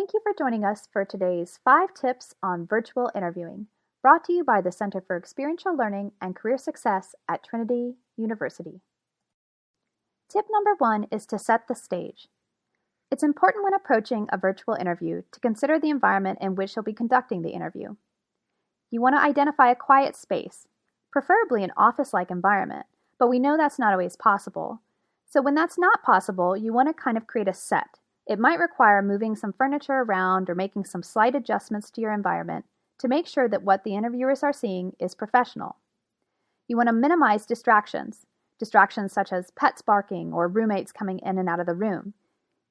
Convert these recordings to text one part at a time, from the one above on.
Thank you for joining us for today's 5 tips on virtual interviewing, brought to you by the Center for Experiential Learning and Career Success at Trinity University. Tip number 1 is to set the stage. It's important when approaching a virtual interview to consider the environment in which you'll be conducting the interview. You want to identify a quiet space, preferably an office-like environment, but we know that's not always possible. So when that's not possible, you want to kind of create a set. It might require moving some furniture around or making some slight adjustments to your environment to make sure that what the interviewers are seeing is professional. You want to minimize distractions such as pets barking or roommates coming in and out of the room,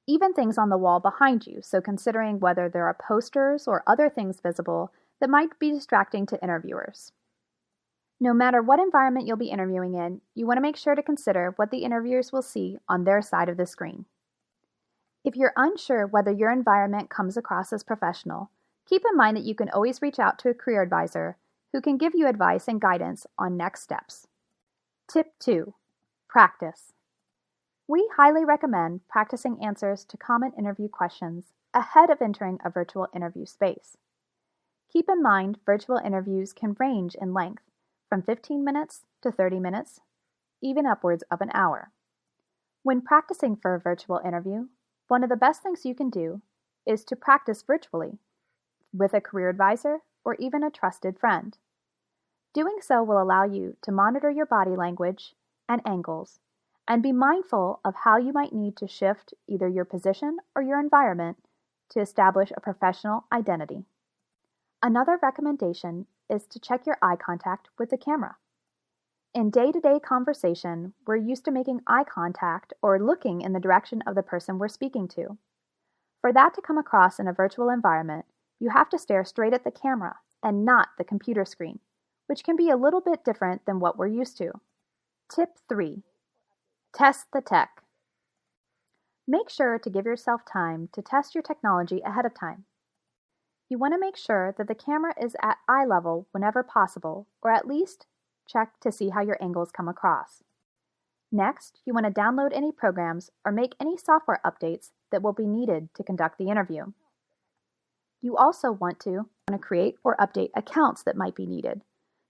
even things on the wall behind you, so considering whether there are posters or other things visible that might be distracting to interviewers. No matter what environment you'll be interviewing in, you want to make sure to consider what the interviewers will see on their side of the screen. If you're unsure whether your environment comes across as professional, keep in mind that you can always reach out to a career advisor who can give you advice and guidance on next steps. Tip 2. Practice. We highly recommend practicing answers to common interview questions ahead of entering a virtual interview space. Keep in mind virtual interviews can range in length from 15 minutes to 30 minutes, even upwards of an hour. When practicing for a virtual interview, one of the best things you can do is to practice virtually with a career advisor or even a trusted friend. Doing so will allow you to monitor your body language and angles and be mindful of how you might need to shift either your position or your environment to establish a professional identity. Another recommendation is to check your eye contact with the camera. In day-to-day conversation, we're used to making eye contact or looking in the direction of the person we're speaking to. For that to come across in a virtual environment, you have to stare straight at the camera and not the computer screen, which can be a little bit different than what we're used to. Tip 3. Test the tech. Make sure to give yourself time to test your technology ahead of time. You want to make sure that the camera is at eye level whenever possible, or at least check to see how your angles come across. Next, you want to download any programs or make any software updates that will be needed to conduct the interview. You also want to create or update accounts that might be needed.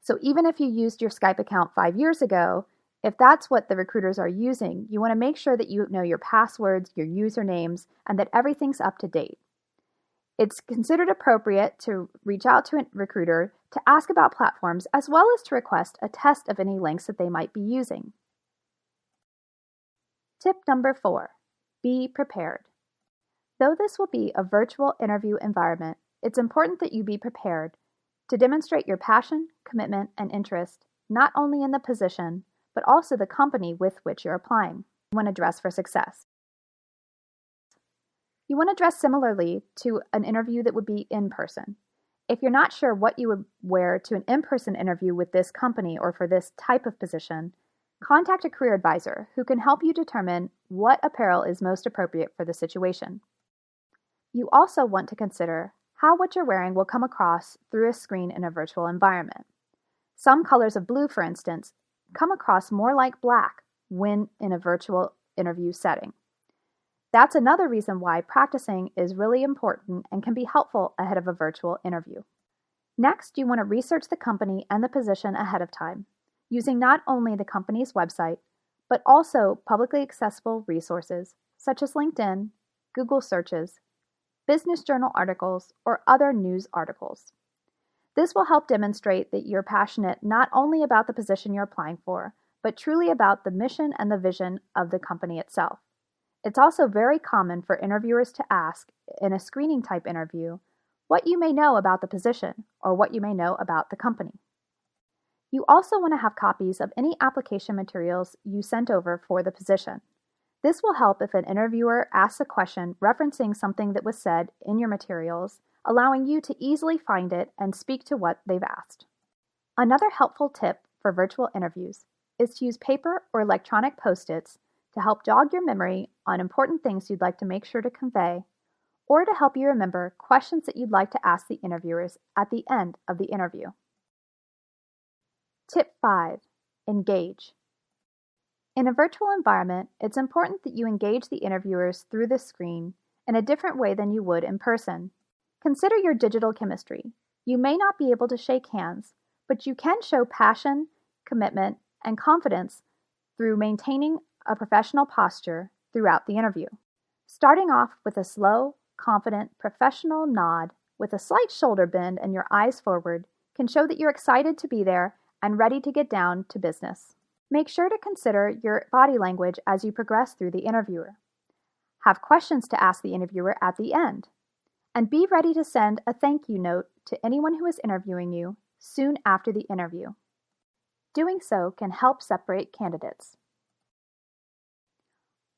So even if you used your Skype account 5 years ago, if that's what the recruiters are using, you want to make sure that you know your passwords, your usernames, and that everything's up to date. It's considered appropriate to reach out to a recruiter to ask about platforms as well as to request a test of any links that they might be using. Tip number 4. Be prepared. Though this will be a virtual interview environment, it's important that you be prepared to demonstrate your passion, commitment, and interest not only in the position, but also the company with which you're applying. You want to dress for success. You want to dress similarly to an interview that would be in person. If you're not sure what you would wear to an in-person interview with this company or for this type of position, contact a career advisor who can help you determine what apparel is most appropriate for the situation. You also want to consider how what you're wearing will come across through a screen in a virtual environment. Some colors of blue, for instance, come across more like black when in a virtual interview setting. That's another reason why practicing is really important and can be helpful ahead of a virtual interview. Next, you want to research the company and the position ahead of time, using not only the company's website, but also publicly accessible resources such as LinkedIn, Google searches, business journal articles, or other news articles. This will help demonstrate that you're passionate not only about the position you're applying for, but truly about the mission and the vision of the company itself. It's also very common for interviewers to ask in a screening type interview what you may know about the position or what you may know about the company. You also want to have copies of any application materials you sent over for the position. This will help if an interviewer asks a question referencing something that was said in your materials, allowing you to easily find it and speak to what they've asked. Another helpful tip for virtual interviews is to use paper or electronic post-its to help jog your memory on important things you'd like to make sure to convey, or to help you remember questions that you'd like to ask the interviewers at the end of the interview. Tip 5. Engage. In a virtual environment, it's important that you engage the interviewers through the screen in a different way than you would in person. Consider your digital chemistry. You may not be able to shake hands, but you can show passion, commitment, and confidence through maintaining a professional posture throughout the interview. Starting off with a slow, confident, professional nod with a slight shoulder bend and your eyes forward can show that you're excited to be there and ready to get down to business. Make sure to consider your body language as you progress through the interviewer. Have questions to ask the interviewer at the end. And be ready to send a thank you note to anyone who is interviewing you soon after the interview. Doing so can help separate candidates.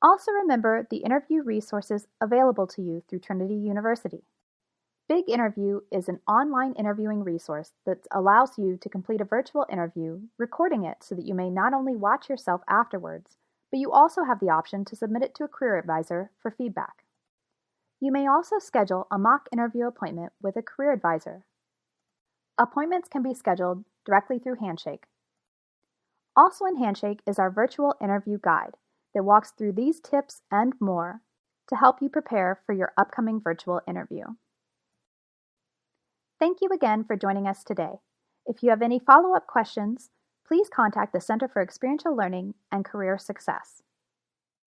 Also remember the interview resources available to you through Trinity University. Big Interview is an online interviewing resource that allows you to complete a virtual interview, recording it so that you may not only watch yourself afterwards, but you also have the option to submit it to a career advisor for feedback. You may also schedule a mock interview appointment with a career advisor. Appointments can be scheduled directly through Handshake. Also in Handshake is our virtual interview guide that walks through these tips and more to help you prepare for your upcoming virtual interview. Thank you again for joining us today. If you have any follow-up questions, please contact the Center for Experiential Learning and Career Success.